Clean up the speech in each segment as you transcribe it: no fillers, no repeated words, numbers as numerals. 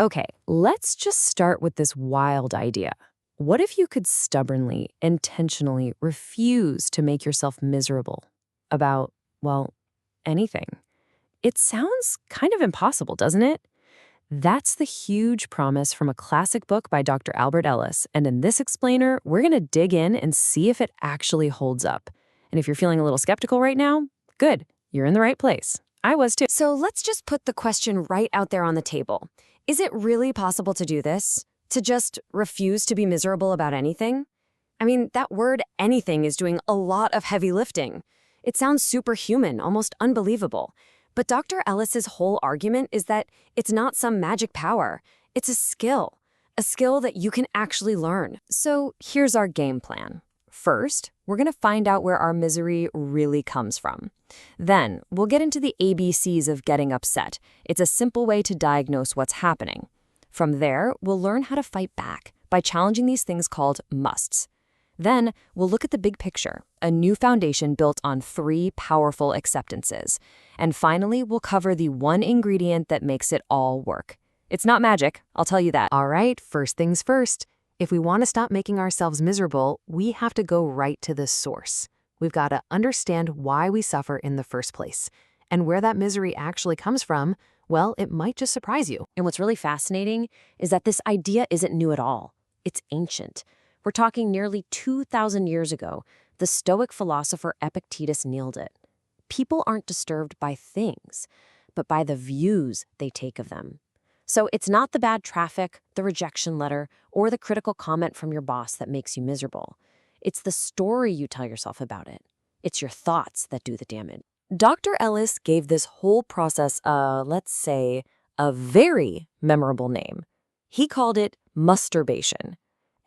Okay, let's just start with this wild idea. What if you could stubbornly, intentionally refuse to make yourself miserable about, well, anything? It sounds kind of impossible, doesn't it? That's the huge promise from a classic book by Dr. Albert Ellis, and in this explainer, we're going to dig in and see if it actually holds up. And if you're feeling a little skeptical right now, good, you're in the right place. I was too. So let's just put the question right out there on the table. Is it really possible to do this? To just refuse to be miserable about anything? I mean, that word anything is doing a lot of heavy lifting. It sounds superhuman, almost unbelievable. But Dr. Ellis's whole argument is that it's not some magic power. It's a skill that you can actually learn. So here's our game plan. First, we're going to find out where our misery really comes from. Then, we'll get into the ABCs of getting upset. It's a simple way to diagnose what's happening. From there, we'll learn how to fight back by challenging these things called musts. Then, we'll look at the big picture, a new foundation built on 3 powerful acceptances. And finally, we'll cover the one ingredient that makes it all work. It's not magic, I'll tell you that. All right, first things first. If we want to stop making ourselves miserable, we have to go right to the source. We've got to understand why we suffer in the first place. And where that misery actually comes from, well, it might just surprise you. And what's really fascinating is that this idea isn't new at all. It's ancient. We're talking nearly 2,000 years ago. The Stoic philosopher Epictetus nailed it. People aren't disturbed by things, but by the views they take of them. So it's not the bad traffic, the rejection letter, or the critical comment from your boss that makes you miserable. It's the story you tell yourself about it. It's your thoughts that do the damage. Dr. Ellis gave this whole process let's say, a very memorable name. He called it masturbation.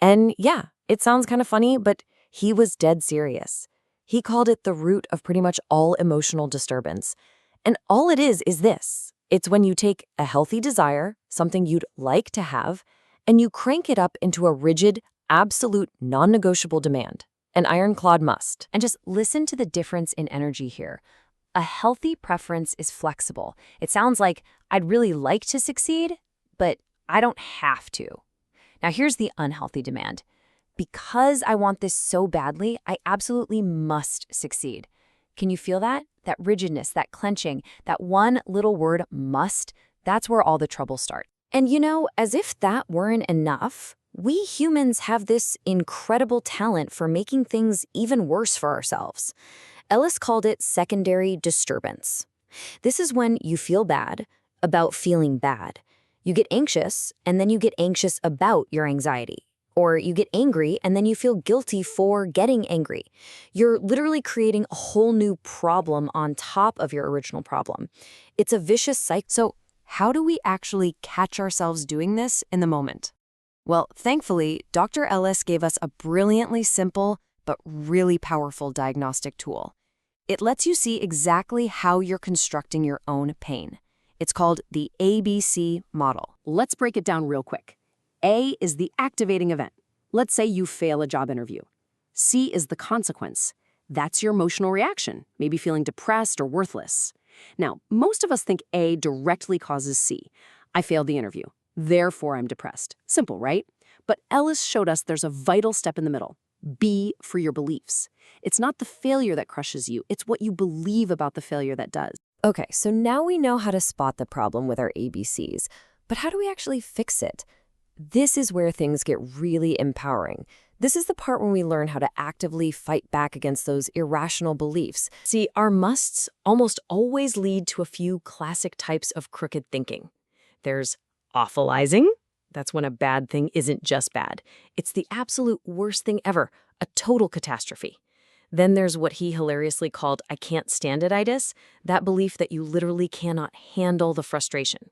And yeah, it sounds kind of funny, but he was dead serious. He called it the root of pretty much all emotional disturbance. And all it is this. It's when you take a healthy desire, something you'd like to have, and you crank it up into a rigid, absolute, non-negotiable demand, an ironclad must. And just listen to the difference in energy here. A healthy preference is flexible. It sounds like I'd really like to succeed, but I don't have to. Now here's the unhealthy demand. Because I want this so badly, I absolutely must succeed. Can you feel that? That rigidness, that clenching, that one little word, must, that's where all the trouble starts. And you know, as if that weren't enough, we humans have this incredible talent for making things even worse for ourselves. Ellis called it secondary disturbance. This is when you feel bad about feeling bad. You get anxious, and then you get anxious about your anxiety. Or you get angry, and then you feel guilty for getting angry. You're literally creating a whole new problem on top of your original problem. It's a vicious cycle. So how do we actually catch ourselves doing this in the moment? Well, thankfully, Dr. Ellis gave us a brilliantly simple but really powerful diagnostic tool. It lets you see exactly how you're constructing your own pain. It's called the ABC model. Let's break it down real quick. A is the activating event. Let's say you fail a job interview. C is the consequence. That's your emotional reaction, maybe feeling depressed or worthless. Now, most of us think A directly causes C. I failed the interview, therefore I'm depressed. Simple, right? But Ellis showed us there's a vital step in the middle. B for your beliefs. It's not the failure that crushes you, it's what you believe about the failure that does. Okay, so now we know how to spot the problem with our ABCs, but how do we actually fix it? This is where things get really empowering. This is the part when we learn how to actively fight back against those irrational beliefs. See, our musts almost always lead to a few classic types of crooked thinking. There's awfulizing. That's when a bad thing isn't just bad. It's the absolute worst thing ever, a total catastrophe. Then there's what he hilariously called I can't stand it-itis, that belief that you literally cannot handle the frustration.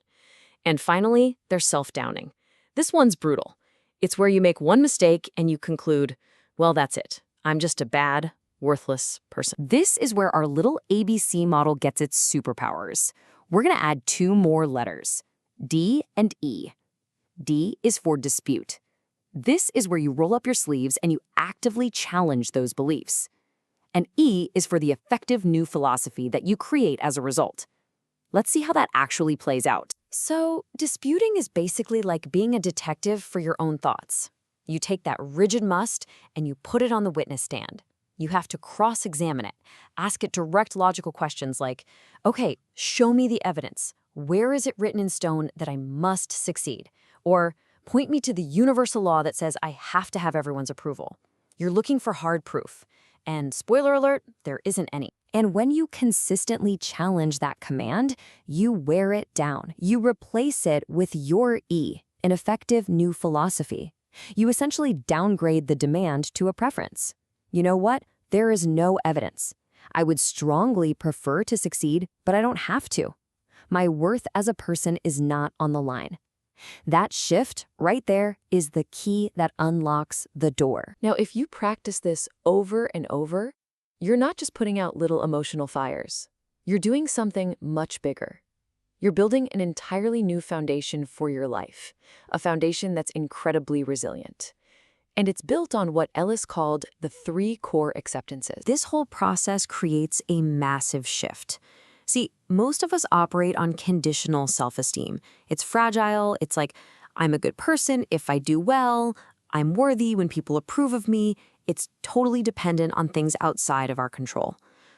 And finally, there's self-downing. This one's brutal. It's where you make one mistake and you conclude, well, that's it. I'm just a bad, worthless person. This is where our little ABC model gets its superpowers. We're going to add 2 more letters, D and E. D is for dispute. This is where you roll up your sleeves and you actively challenge those beliefs. And E is for the effective new philosophy that you create as a result. Let's see how that actually plays out. So, disputing is basically like being a detective for your own thoughts. You take that rigid must and you put it on the witness stand. You have to cross-examine it, ask it direct logical questions like, okay, show me the evidence. Where is it written in stone that I must succeed? Or point me to the universal law that says I have to have everyone's approval. You're looking for hard proof. And spoiler alert, there isn't any. And when you consistently challenge that command, you wear it down. You replace it with your E, an effective new philosophy. You essentially downgrade the demand to a preference. You know what? There is no evidence. I would strongly prefer to succeed, but I don't have to. My worth as a person is not on the line. That shift right there is the key that unlocks the door. Now, if you practice this over and over, you're not just putting out little emotional fires. You're doing something much bigger. You're building an entirely new foundation for your life, a foundation that's incredibly resilient. And it's built on what Ellis called the 3 core acceptances. This whole process creates a massive shift. See, most of us operate on conditional self-esteem. It's fragile. It's like, I'm a good person if I do well. I'm worthy when people approve of me. It's totally dependent on things outside of our control.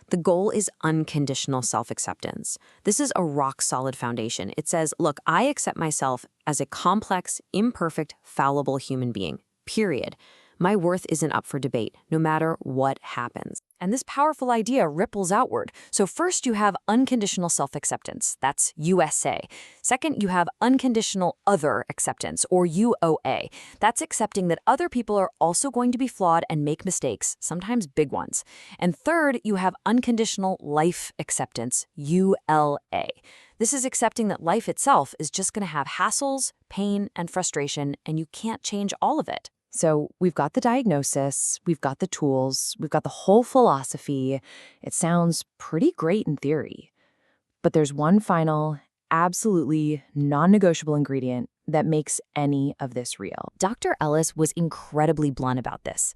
The goal is unconditional self-acceptance. This is a rock-solid foundation. It says, look, I accept myself as a complex, imperfect, fallible human being, period. My worth isn't up for debate, no matter what happens. And this powerful idea ripples outward. So first you have unconditional self-acceptance. That's USA. Second, you have unconditional other acceptance, or UOA. That's accepting that other people are also going to be flawed and make mistakes, sometimes big ones. And third, you have unconditional life acceptance, ULA. This is accepting that life itself is just going to have hassles, pain, and frustration, and you can't change all of it. So we've got the diagnosis, we've got the tools, we've got the whole philosophy. It sounds pretty great in theory. But there's one final, absolutely non-negotiable ingredient that makes any of this real. Dr. Ellis was incredibly blunt about this.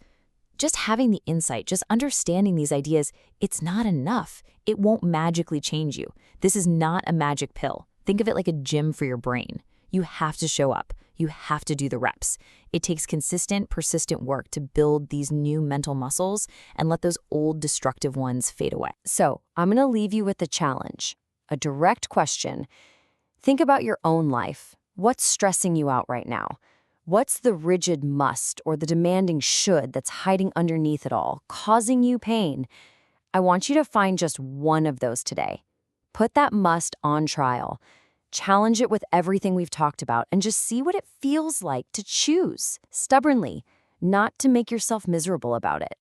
Just having the insight, just understanding these ideas, it's not enough. It won't magically change you. This is not a magic pill. Think of it like a gym for your brain. You have to show up. You have to do the reps. It takes consistent, persistent work to build these new mental muscles and let those old destructive ones fade away. So I'm going to leave you with a challenge, a direct question. Think about your own life. What's stressing you out right now? What's the rigid must or the demanding should that's hiding underneath it all, causing you pain? I want you to find just one of those today. Put that must on trial. Challenge it with everything we've talked about and just see what it feels like to choose, stubbornly, not to make yourself miserable about it.